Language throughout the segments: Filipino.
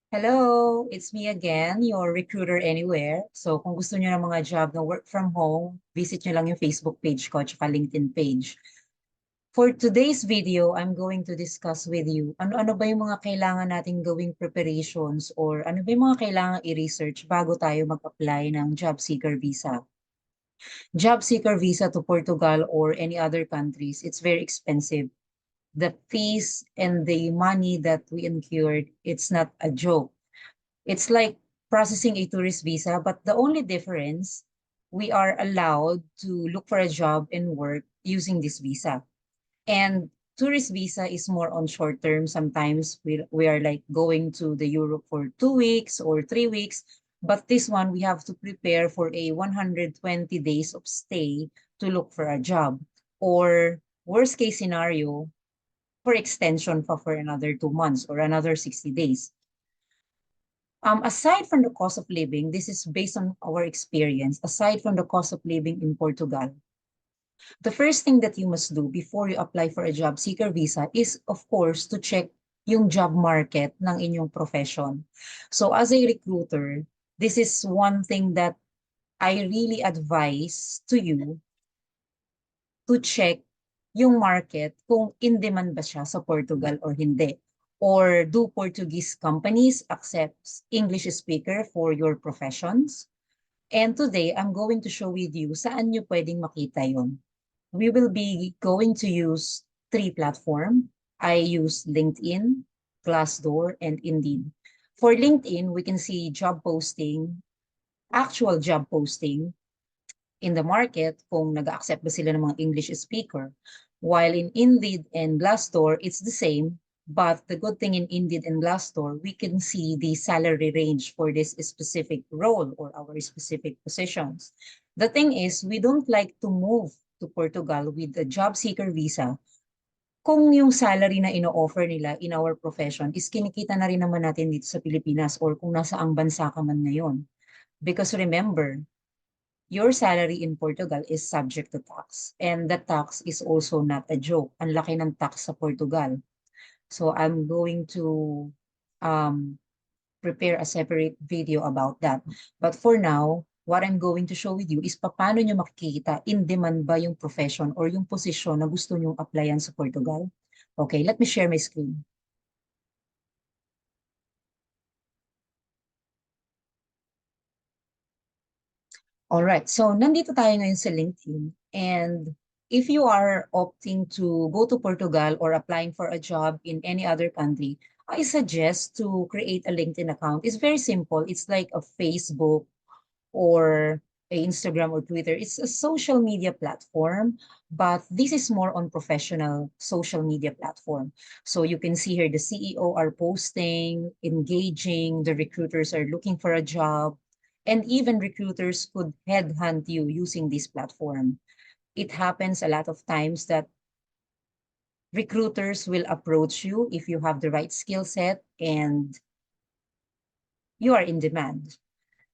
Hello, it's me again, your recruiter anywhere. So kung gusto niyo ng mga job na work from home, visit niyo lang yung Facebook page ko at LinkedIn page. For today's video, I'm going to discuss with you ano-ano ba yung mga kailangan nating gawing preparations or ano ba yung mga kailangan i-research bago tayo mag-apply ng job seeker visa. Job seeker visa to Portugal or any other countries, it's very expensive. The fees and the money that we incurred, it's not a joke. It's like processing a tourist visa, but the only difference, we are allowed to look for a job and work using this visa. And tourist visa is more on short term. Sometimes we are like going to the Europe for 2 weeks or 3 weeks. But this one, we have to prepare for a 120 days of stay to look for a job. Or worst case scenario, for extension for another 2 months or another 60 days. Aside from the cost of living, this is based on our experience. Aside from the cost of living in Portugal, the first thing that you must do before you apply for a job seeker visa is, of course, to check yung job market ng inyong profession. So as a recruiter, this is one thing that I really advise to you to check yung market kung in demand ba siya sa Portugal or hindi. Or do Portuguese companies accept English speaker for your professions? And today, I'm going to show with you saan nyo pwedeng makita yon. We will be going to use three platforms. I use LinkedIn, Glassdoor, and Indeed. For LinkedIn, we can see job posting, actual job posting in the market kung nag-accept ba sila ng mga English speaker. While in Indeed and Glassdoor, it's the same. But the good thing in Indeed and Glassdoor, we can see the salary range for this specific role or our specific positions. The thing is, we don't like to move to Portugal with a job seeker visa kung yung salary na ino-offer nila in our profession is kinikita na rin naman natin dito sa Pilipinas or kung nasa ang bansa ka man ngayon. Because remember, your salary in Portugal is subject to tax. And the tax is also not a joke. Ang laki ng tax sa Portugal. So I'm going to um, prepare a separate video about that. But for now, what I'm going to show with you is paano nyo makikita in demand ba yung profession or yung posisyon na gusto nyong applyan sa Portugal. Okay, let me share my screen. All right, so nandito tayo ngayon sa LinkedIn, and if you are opting to go to Portugal or applying for a job in any other country, I suggest to create a LinkedIn account. It's very simple. It's like a Facebook or a Instagram or Twitter. It's a social media platform, but this is more on professional social media platform. So you can see here the CEO are posting, engaging, the recruiters are looking for a job, and even recruiters could headhunt you using this platform. It happens a lot of times that recruiters will approach you if you have the right skill set and you are in demand.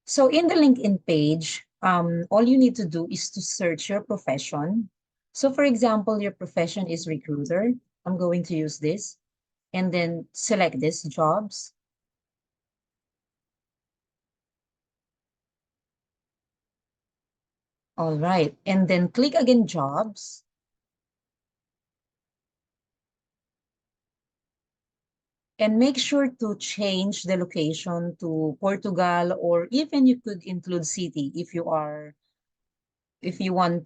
So in the LinkedIn page, all you need to do is to search your profession. So for example, your profession is recruiter. I'm going to use this and then select this jobs. All right. And then click again jobs. And make sure to change the location to Portugal, or even you could include city if you want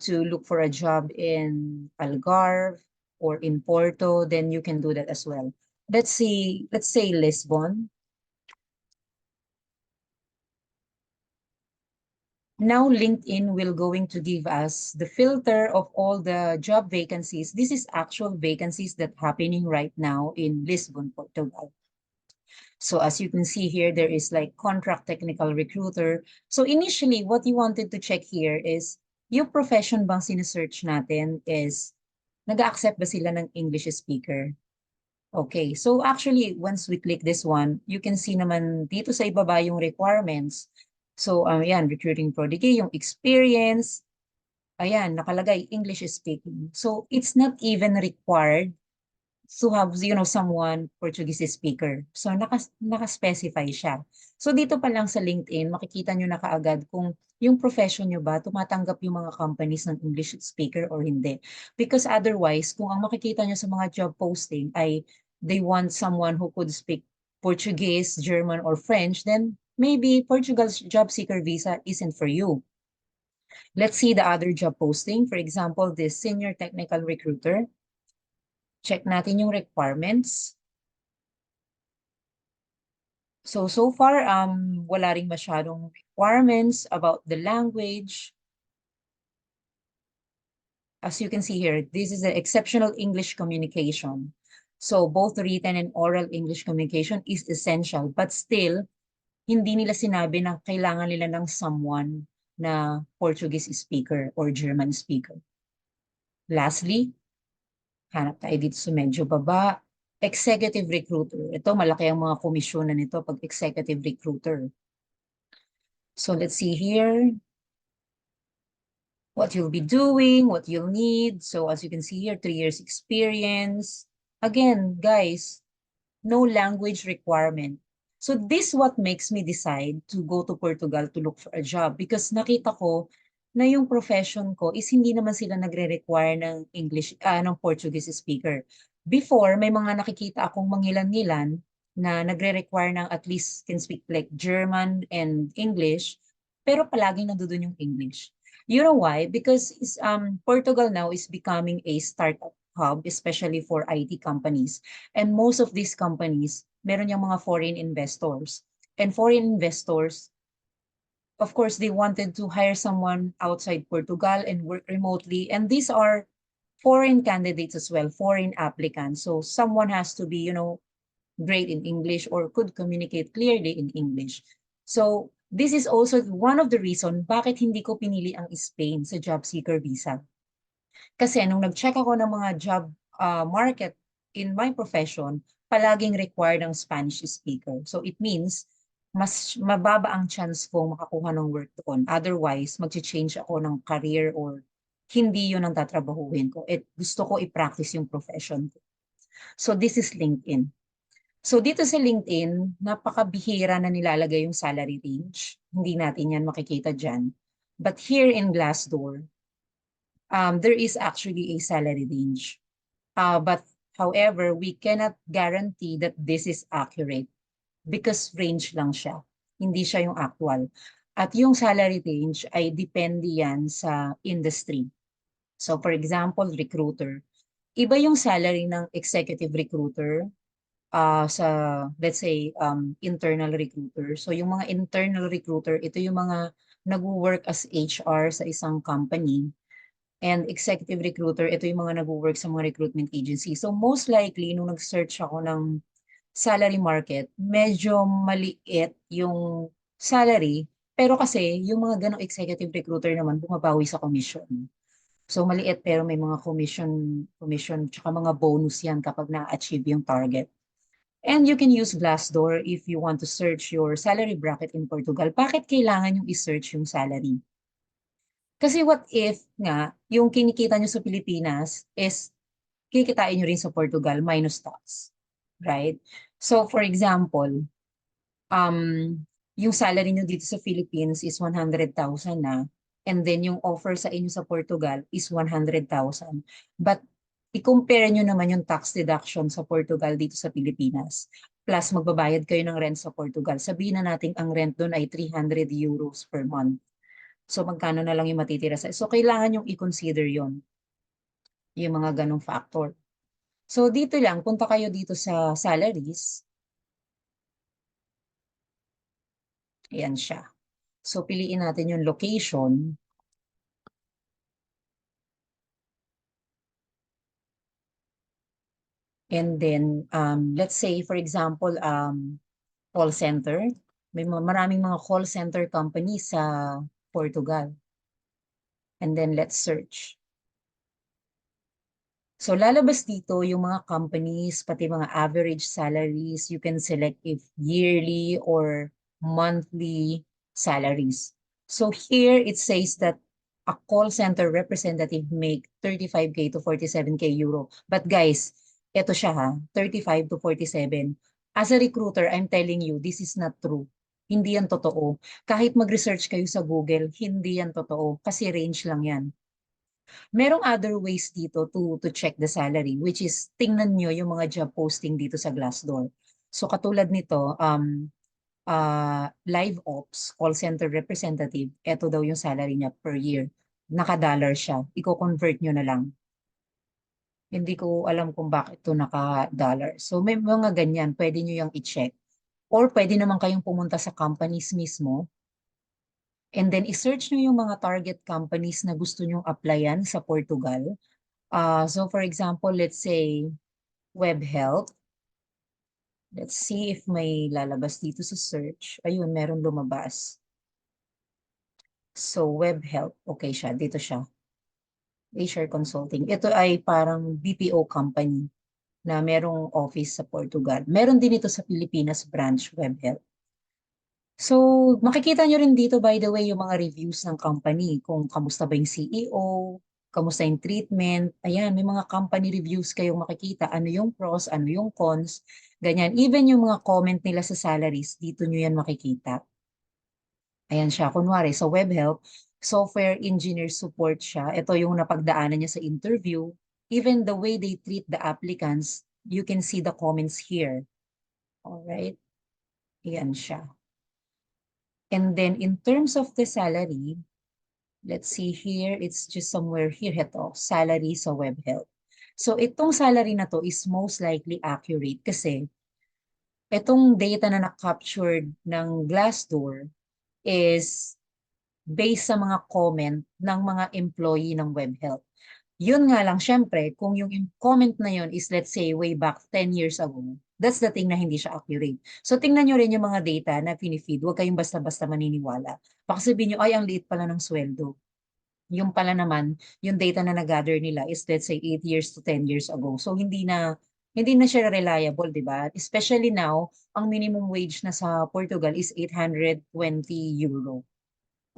to look for a job in Algarve or in Porto, then you can do that as well. Let's say Lisbon. Now LinkedIn will going to give us the filter of all the job vacancies. This is actual vacancies that happening right now in Lisbon, Portugal. So as you can see here, there is like contract technical recruiter. So initially, what you wanted to check here is yung profession bang sinesearch natin is nag-accept ba sila ng English speaker? Okay, so actually, once we click this one, you can see naman dito sa ibaba yung requirements. So, yan, recruiting prodigy, yung experience, ayan, nakalagay English speaking. So, it's not even required to have, someone Portuguese speaker. So, naka-specify siya. So, dito pa lang sa LinkedIn, makikita nyo na kaagad kung yung profession nyo ba, tumatanggap yung mga companies ng English speaker or hindi. Because otherwise, kung ang makikita nyo sa mga job posting ay they want someone who could speak Portuguese, German, or French, then maybe Portugal's job seeker visa isn't for you. Let's see the other job posting. For example, this senior technical recruiter. Check natin yung requirements. So far, wala ring masyadong requirements about the language. As you can see here, this is an exceptional English communication. So both written and oral English communication is essential, but still, hindi nila sinabi na kailangan nila ng someone na Portuguese speaker or German speaker. Lastly, hanap tayo dito sa medyo baba. Executive recruiter. Ito, malaki ang mga komisyon na nito pag executive recruiter. So let's see here what you'll be doing, what you'll need. So as you can see here, 3 years experience. Again, guys, no language requirement. So this what makes me decide to go to Portugal to look for a job because nakita ko na yung profession ko is hindi naman sila nagre-require ng English, ng Portuguese speaker. Before, may mga nakikita akong mangilan-ngilan na nagre-require ng at least can speak like German and English, pero palaging nandoon yung English. You know why? Because Portugal now is becoming a startup hub, especially for IT companies. And most of these companies, meron yung mga foreign investors. And foreign investors, of course, they wanted to hire someone outside Portugal and work remotely. And these are foreign candidates as well, foreign applicants. So someone has to be, great in English or could communicate clearly in English. So this is also one of the reason bakit hindi ko pinili ang Spain sa job seeker visa. Kasi nung nag-check ako ng mga job market in my profession, palaging required ng Spanish speaker. So it means mas mababa ang chance ko makakuha ng work doon. Otherwise, mag-change ako ng career or hindi yun ang tatrabahuhin ko. Gusto ko i-practice yung profession ko. So this is LinkedIn. So dito sa LinkedIn, napakabihira na nilalagay yung salary range. Hindi natin yan makikita dyan. But here in Glassdoor, there is actually a salary range. But however, we cannot guarantee that this is accurate because range lang siya. Hindi siya yung actual. At yung salary range ay depende yan sa industry. So for example, recruiter. Iba yung salary ng executive recruiter sa, let's say, internal recruiter. So yung mga internal recruiter, ito yung mga nag-work as HR sa isang company. And executive recruiter, ito yung mga nag-work sa mga recruitment agency. So most likely, nung nag-search ako ng salary market, medyo maliit yung salary. Pero kasi, yung mga ganong executive recruiter naman, bumabawi sa commission. So maliit pero may mga commission, tsaka mga bonus yan kapag na-achieve yung target. And you can use Glassdoor if you want to search your salary bracket in Portugal. Bakit kailangan yung i-search yung salary? Kasi what if nga, yung kinikita nyo sa Pilipinas is kikitain nyo rin sa Portugal minus tax. Right? So for example, um, yung salary nyo dito sa Philippines is 100,000 na, and then yung offer sa inyo sa Portugal is 100,000. But i-compare nyo naman yung tax deduction sa Portugal dito sa Pilipinas. Plus magbabayad kayo ng rent sa Portugal. Sabihin na natin ang rent doon ay 300 euros per month. So magkano na lang yung matitira sa... So kailangan yung i-consider yon, yung mga ganong factor. So dito lang, punta kayo dito sa salaries. Ayan siya. So piliin natin yung location. And then, let's say, for example, call center. May maraming mga call center companies sa Portugal. And then let's search. So lalabas dito yung mga companies, pati mga average salaries. You can select if yearly or monthly salaries. So here it says that a call center representative make 35K to 47K euro. But guys, Eto siya ha, 35 to 47. As a recruiter, I'm telling you, this is not true. Hindi yan totoo. Kahit mag-research kayo sa Google, hindi yan totoo. Kasi range lang yan. Merong other ways dito to check the salary, which is tingnan nyo yung mga job posting dito sa Glassdoor. So katulad nito, live ops, call center representative, eto daw yung salary niya per year. Naka-dollar siya. Iko-convert nyo na lang. Hindi ko alam kung bakit ito naka-dollar. So may mga ganyan, pwede nyo yung i-check. Or pwede naman kayong pumunta sa companies mismo and then i-search nyo yung mga target companies na gusto nyong applyan sa Portugal. So for example, let's say WebHelp. Let's see if may lalabas dito sa search. Ayun, meron lumabas. So WebHelp, okay siya, dito siya. HR Consulting. Ito ay parang BPO company na merong office sa Portugal. Meron din ito sa Pilipinas branch, WebHelp. So, makikita nyo rin dito, by the way, yung mga reviews ng company. Kung kamusta ba yung CEO, kamusta yung treatment. Ayan, may mga company reviews kayong makikita. Ano yung pros, ano yung cons. Ganyan. Even yung mga comment nila sa salaries, dito nyo yan makikita. Ayan siya. Kunwari, sa WebHelp, software engineer support siya. Ito yung napagdaanan niya sa interview. Even the way they treat the applicants, you can see the comments here. Alright? Ayan siya. And then in terms of the salary, let's see here, it's just somewhere here, ito, salary sa WebHelp. So itong salary na to is most likely accurate kasi itong data na na-captured ng Glassdoor is based sa mga comment ng mga employee ng WebHelp. Yun nga lang, syempre, kung yung comment na yun is let's say way back 10 years ago, that's the thing na hindi siya accurate. So tingnan nyo rin yung mga data na pinifeed. Huwag kayong basta-basta maniniwala. Baka sabihin nyo, ay, ang liit pala ng sweldo. Yung pala naman, yung data na nag-gather nila is let's say 8 years to 10 years ago. So hindi na siya reliable, di ba? Especially now, ang minimum wage na sa Portugal is 820 euro.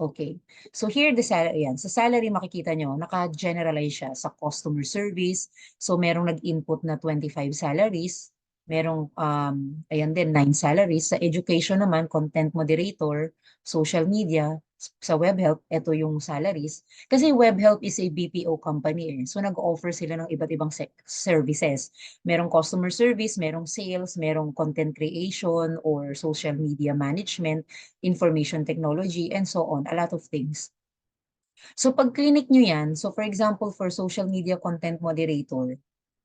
Okay. So here the salary, yan. Sa salary makikita nyo, naka-generalize siya sa customer service. So merong nag-input na 25 salaries. Merong, ayan din, 9 salaries. Sa education naman, content moderator, social media, sa WebHelp, ito yung salaries. Kasi WebHelp is a BPO company eh. So nag-offer sila ng iba't ibang services. Merong customer service, merong sales, merong content creation or social media management, information technology, and so on, a lot of things. So pag clinic nyo yan, so for example, for social media content moderator,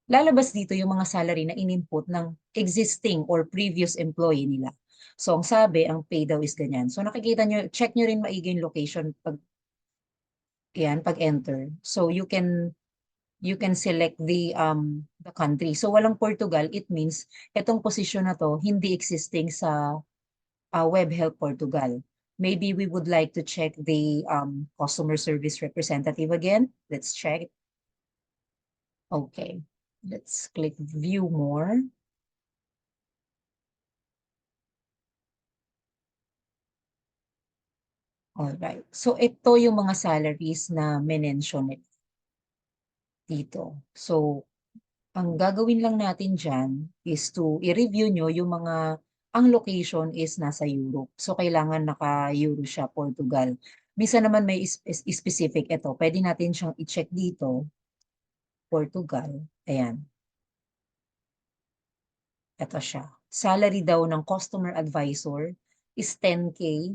lalabas dito yung mga salary na in-input ng existing or previous employee nila. So ang sabi, ang pay daw is ganyan. So nakikita nyo, check nyo rin maigi yung location pag, yan, pag enter. So you can select the country. So walang Portugal, it means itong posisyon na to hindi existing sa WebHelp Portugal. Maybe we would like to check the customer service representative again. Let's check. Okay. Let's click view more. Alright. So ito yung mga salaries na mention dito. So ang gagawin lang natin dyan is to i-review nyo yung mga, ang location is nasa Europe. So, kailangan naka-Euro siya, Portugal. Minsan naman may specific ito. Pwede natin siyang i-check dito, Portugal. Ayan, ito siya. Salary daw ng customer advisor is 10K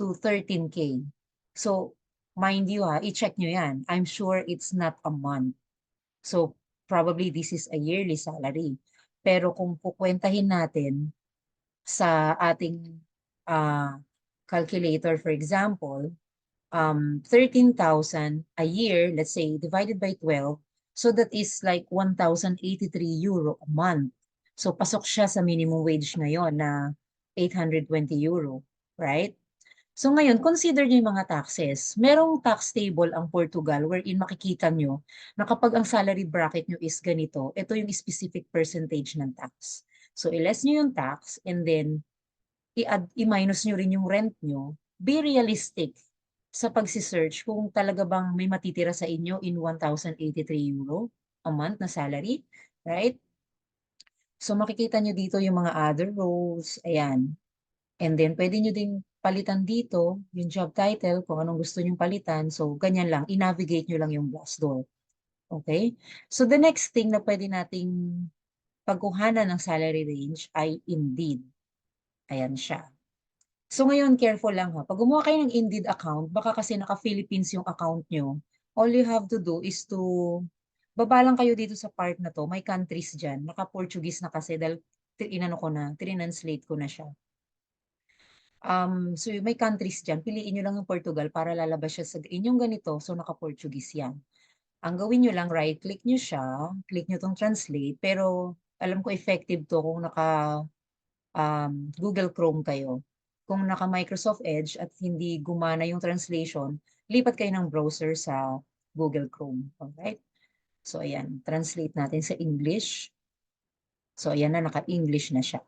to 13K. So, mind you ha, i-check nyo yan. I'm sure it's not a month. So, probably this is a yearly salary. Pero kung kukwentahin natin sa ating calculator, for example, 13,000 a year, let's say, divided by 12, so that is like 1,083 euro a month. So, pasok siya sa minimum wage ngayon na 820 euro, right? So ngayon, consider niyo yung mga taxes. Merong tax table ang Portugal wherein makikita nyo na kapag ang salary bracket nyo is ganito, ito yung specific percentage ng tax. So i-less nyo yung tax and then i-add, i-minus nyo rin yung rent nyo. Be realistic sa pagsisearch kung talaga bang may matitira sa inyo in 1,083 euro a month na salary, right? So makikita nyo dito yung mga other roles, ayan. And then pwede nyo din palitan dito yung job title kung anong gusto nyong palitan. So ganyan lang, i-navigate nyo lang yung Glassdoor. Okay? So the next thing na pwede nating pagkuhanan ng salary range ay Indeed. Ayan siya. So ngayon, careful lang ha. Pag gumawa kayo ng Indeed account, baka kasi naka-Philippines yung account nyo, all you have to do is to, baba lang kayo dito sa part na to, may countries dyan, naka-Portuguese na kasi dahil inano ko na, trinanslate ko na siya. So may countries dyan, piliin nyo lang yung Portugal para lalabas siya sa inyong ganito, so naka-Portuguese yan. Ang gawin nyo lang, right-click nyo siya, click nyo tong translate, pero alam ko effective to kung naka Google Chrome kayo. Kung naka Microsoft Edge at hindi gumana yung translation, lipat kayo ng browser sa Google Chrome. Alright? So ayan, translate natin sa English. So ayan na, naka-English na siya.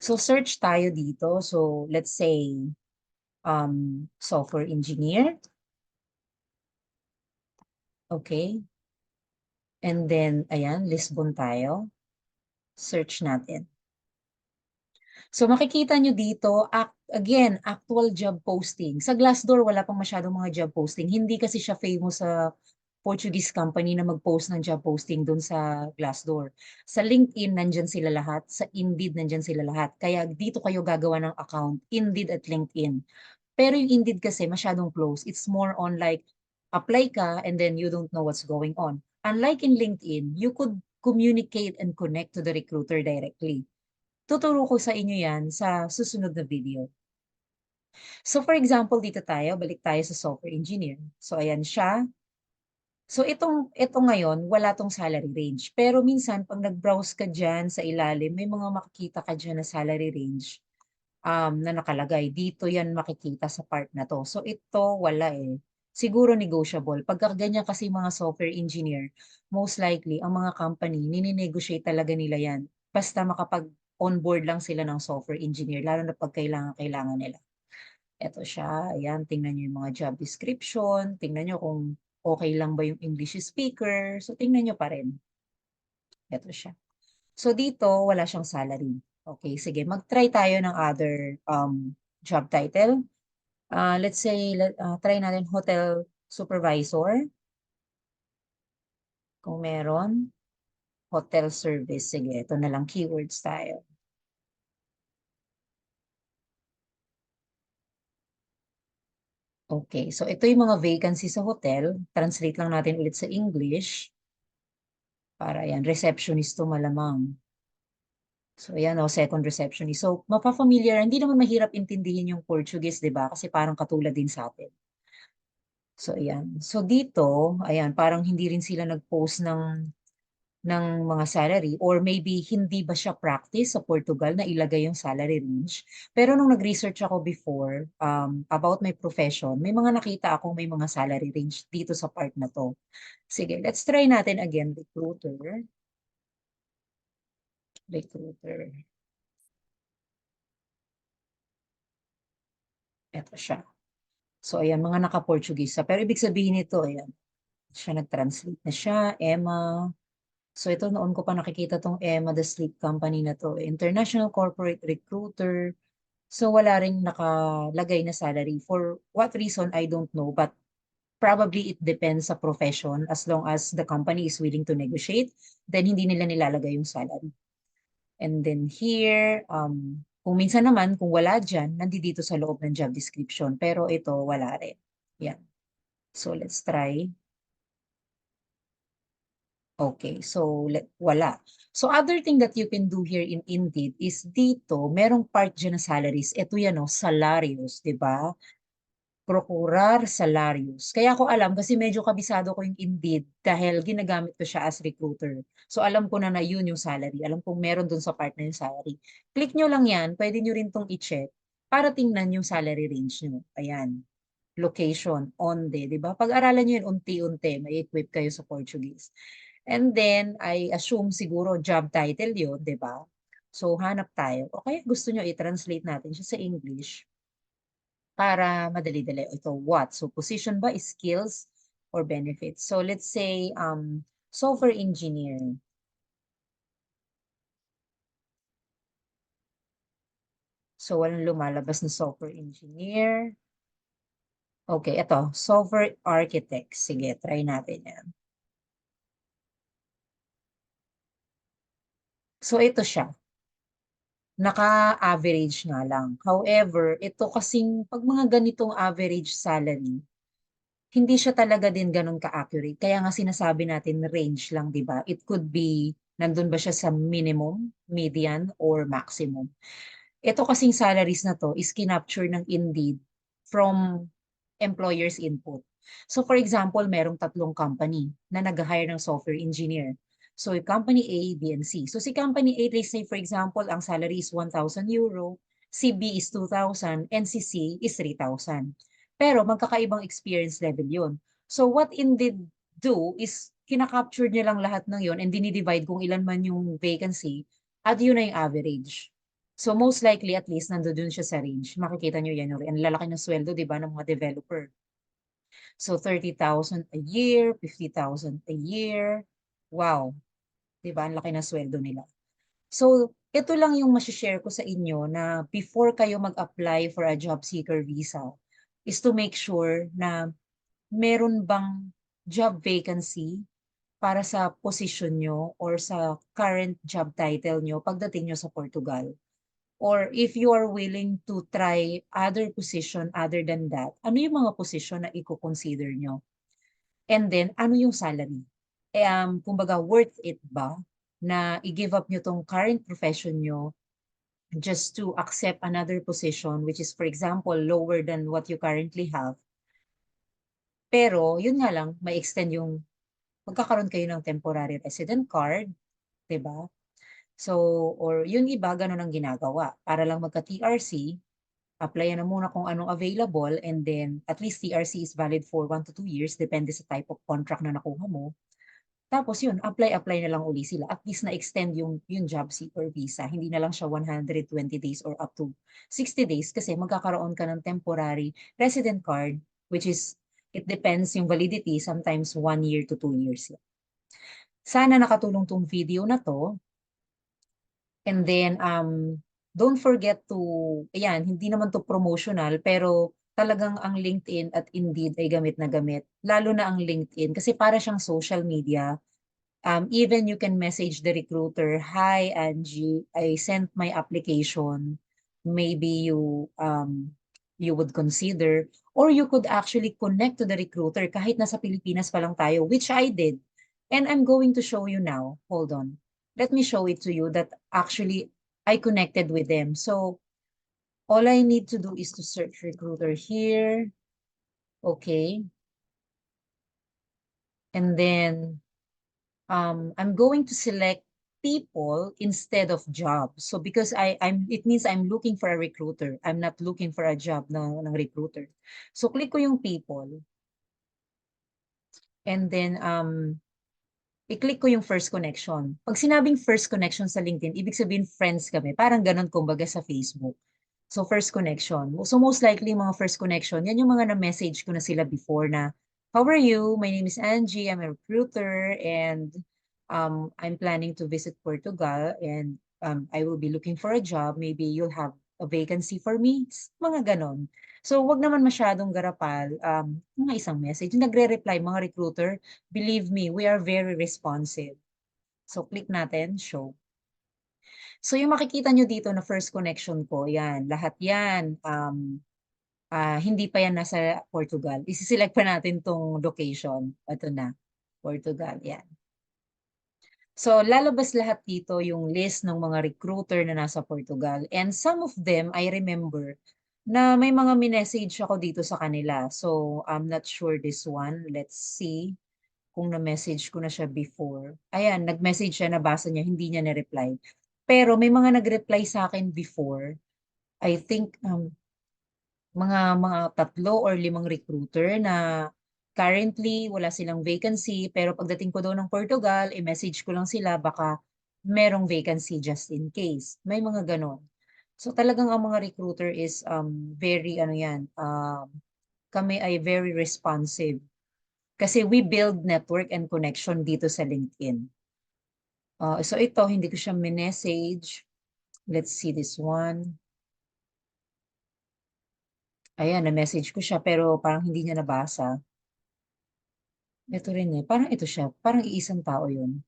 So search tayo dito. So let's say software engineer. Okay. And then, ayan, Lisbon tayo. Search natin. So makikita nyo dito, again, actual job posting. Sa Glassdoor, wala pang masyadong mga job posting. Hindi kasi siya famous sa Portuguese company na mag-post ng job posting doon sa Glassdoor. Sa LinkedIn, nandyan sila lahat. Sa Indeed, nandyan sila lahat. Kaya dito kayo gagawa ng account, Indeed at LinkedIn. Pero yung Indeed kasi masyadong close. It's more on like, apply ka and then you don't know what's going on. Unlike in LinkedIn, you could communicate and connect to the recruiter directly. Tuturo ko sa inyo yan sa susunod na video. So for example, dito tayo, balik tayo sa software engineer. So ayan siya. So itong ngayon, wala tong salary range. Pero minsan, pag nag-browse ka dyan sa ilalim, may mga makikita ka dyan na salary range na nakalagay. Dito yan makikita sa part na to. So ito, wala eh. Siguro negotiable. Pagka ganyan kasi mga software engineer, most likely, ang mga company, nininegotiate talaga nila yan. Basta makapag-onboard lang sila ng software engineer, lalo na pag kailangan nila. Ito siya. Ayan, tingnan nyo yung mga job description. Tingnan nyo kung okay lang ba yung English speaker. So, tingnan nyo pa rin. Ito siya. So, dito, wala siyang salary. Okay, sige. Mag-try tayo ng other job title. Let's say, try natin hotel supervisor. Kung meron. Hotel service. Sige, ito na lang keywords tayo. Okay, so ito yung mga vacancy sa hotel. Translate lang natin ulit sa English. Para yan, receptionist to malamang. So, ayan o, second receptionist. So, mapafamiliar, hindi naman mahirap intindihin yung Portuguese, di ba? Kasi parang katulad din sa atin. So, ayan. So, dito, ayan, parang hindi rin sila nag-post ng mga salary or maybe hindi ba siya practice sa Portugal na ilagay yung salary range. Pero nung nag-research ako before about my profession, may mga nakita akong may mga salary range dito sa part na to. Sige, let's try natin again, recruiter. Recruiter. Ito siya. So, ayan, mga naka-Portuguese. Pero ibig sabihin nito, ayan, siya nag-translate na siya, Emma. So, ito noon ko pa nakikita tong Emma, the sleep company na to. International Corporate Recruiter. So, wala ring nakalagay na salary. For what reason, I don't know. But probably it depends sa profession. As long as the company is willing to negotiate, then hindi nila nilalagay yung salary. And then here, kung minsan naman, kung wala dyan, nandito sa loob ng job description. Pero ito, wala rin. Yan. So, let's try. Okay, so wala. So, other thing that you can do here in Indeed is dito, merong part dyan na salaries. Ito yan, oh, salarios, di ba? Procurar salarios. Kaya ko alam kasi medyo kabisado ko yung Indeed dahil ginagamit ko siya as recruiter. So, alam ko na yun yung salary. Alam kong meron dun sa part na yung salary. Click nyo lang yan. Pwede nyo rin tong i-check para tingnan yung salary range nyo. Ayan. Location, onde, di ba? Pag-aralan nyo yun unti-unti, may equip kayo sa Portuguese. And then, I assume siguro job title yun, di ba? So, hanap tayo. Okay, gusto nyo i-translate natin siya sa English para madali-dali. Ito, what? So, position ba is skills or benefits? So, let's say, software engineer. So, walang lumalabas na software engineer. Okay, ito, software architect. Sige, try natin yan. So, ito siya. Naka-average nga lang. However, ito kasing, pag mga ganitong average salary, hindi siya talaga din ganun ka-accurate. Kaya nga sinasabi natin range lang, di ba? It could be, nandun ba siya sa minimum, median, or maximum. Ito kasing salaries na to is kinapture ng Indeed from employer's input. So for example, merong tatlong company na nag-hire ng software engineer. So company A, B, and C. So si company A, let's say for example, ang salary is 1,000 euro, si B is 2,000, and si C is 3,000. Pero magkakaibang experience level yun. So what Indeed do is kinakapture niya lang lahat ng yon and dinidivide kung ilan man yung vacancy at yun na yung average. So most likely at least nandoon siya sa range. Makikita nyo yan. Ang lalaki ng sweldo, di ba, ng mga developer. So 30,000 a year, 50,000 a year. Wow. Di ba? Ang laki ng sweldo nila. So ito lang yung share ko sa inyo na before kayo mag-apply for a job seeker visa is to make sure na meron bang job vacancy para sa position nyo or sa current job title nyo pagdating nyo sa Portugal. Or if you are willing to try other position other than that, ano yung mga position na i-consider nyo? And then, ano yung salary? Kumbaga, worth it ba na i-give up nyo tong current profession nyo just to accept another position, which is, for example, lower than what you currently have. Pero, yun nga lang, may extend yung, magkakaroon kayo ng temporary resident card, 'di ba? So, or yung iba, ganun ang ginagawa. Para lang magka-TRC, applyan na muna kung anong available and then at least TRC is valid for 1 to 2 years, depende sa type of contract na nakuha mo. Tapos yun, apply na lang uli sila. At least na-extend yung job seeker visa. Hindi na lang siya 120 days or up to 60 days kasi magkakaroon ka ng temporary resident card, which is, it depends yung validity, sometimes 1 year to 2 years. Sana nakatulong tong video na to. And then, don't forget to, ayan, hindi naman to promotional, pero talagang ang LinkedIn at Indeed ay gamit na gamit. Lalo na ang LinkedIn kasi para siyang social media. Even you can message the recruiter, "Hi, Angie, I sent my application. Maybe you would consider." Or you could actually connect to the recruiter kahit nasa Pilipinas pa lang tayo, which I did. And I'm going to show you now. Hold on. Let me show it to you that actually I connected with them. So all I need to do is to search recruiter here. Okay. And then I'm going to select people instead of jobs. So because it means I'm looking for a recruiter. I'm not looking for a job ng recruiter. So click ko yung people. And then i-click ko yung first connection. Pag sinabing first connection sa LinkedIn, ibig sabihin friends kami. Parang ganun kumbaga sa Facebook. So first connection. So most likely mga first connection, yan yung mga na-message ko na sila before na, "How are you? My name is Angie. I'm a recruiter and I'm planning to visit Portugal and I will be looking for a job. Maybe you'll have a vacancy for me." Mga ganon. So wag naman masyadong garapal. Mga isang message. Nagre-reply mga recruiter. Believe me, we are very responsive. So click natin, show. So yung makikita nyo dito na first connection ko, yan, lahat yan, hindi pa yan nasa Portugal. Isi-select pa natin tong location. Ito na, Portugal, yan. So lalabas lahat dito yung list ng mga recruiter na nasa Portugal. And some of them, I remember, na may mga minessage ako dito sa kanila. So I'm not sure this one. Let's see kung na-message ko na siya before. Ayan, nag-message siya, nabasa niya, hindi niya na-reply. Pero may mga nag-reply sa akin before. I think mga 3 or 5 recruiter na currently wala silang vacancy pero pagdating ko daw ng Portugal, i-message ko lang sila baka merong vacancy just in case. May mga ganon. So talagang ang mga recruiter is very ano yan, kami ay very responsive kasi we build network and connection dito sa LinkedIn. So ito, hindi ko siya minessage. Let's see this one. Ayan, na-message ko siya pero parang hindi niya nabasa. Ito rin eh, parang ito siya, parang iisang tao yun.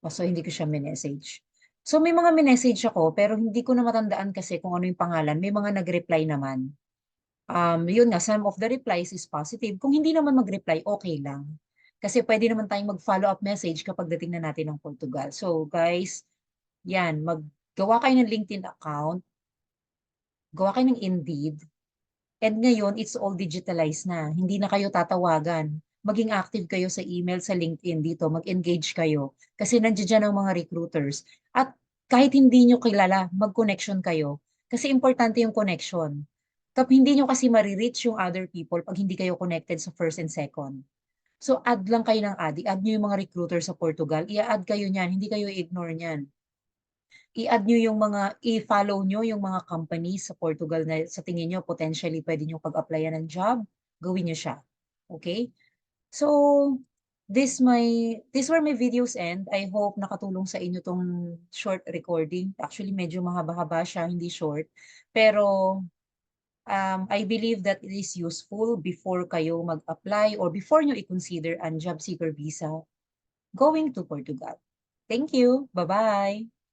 So, hindi ko siya minessage. So, may mga minessage ako, pero hindi ko na matandaan kasi kung ano yung pangalan. May mga nag-reply naman. Yun nga, some of the replies is positive. Kung hindi naman mag-reply, okay lang. Kasi pwede naman tayong mag-follow-up message kapag dating na natin ng Portugal. So, guys, yan, maggawa kayo ng LinkedIn account, gawa kayo ng Indeed, and ngayon, it's all digitalized na. Hindi na kayo tatawagan. Maging active kayo sa email, sa LinkedIn dito. Mag-engage kayo. Kasi nandiyan dyan ang mga recruiters. At kahit hindi nyo kilala, mag-connection kayo. Kasi importante yung connection. Hindi nyo kasi marireach yung other people pag hindi kayo connected sa first and second. So, add lang kayo ng add. I-add nyo yung mga recruiter sa Portugal. I-add kayo niyan. Hindi kayo ignore niyan. I-add nyo yung mga, i-follow nyo yung mga companies sa Portugal na sa tingin nyo potentially pwede nyo pag-applyan ng job, gawin nyo siya. Okay? So, these were my videos and I hope nakatulong sa inyo tong short recording. Actually, medyo mahaba-haba siya, hindi short. Pero I believe that it is useful before kayo mag-apply or before nyo i-consider ang job seeker visa going to Portugal. Thank you. Bye-bye.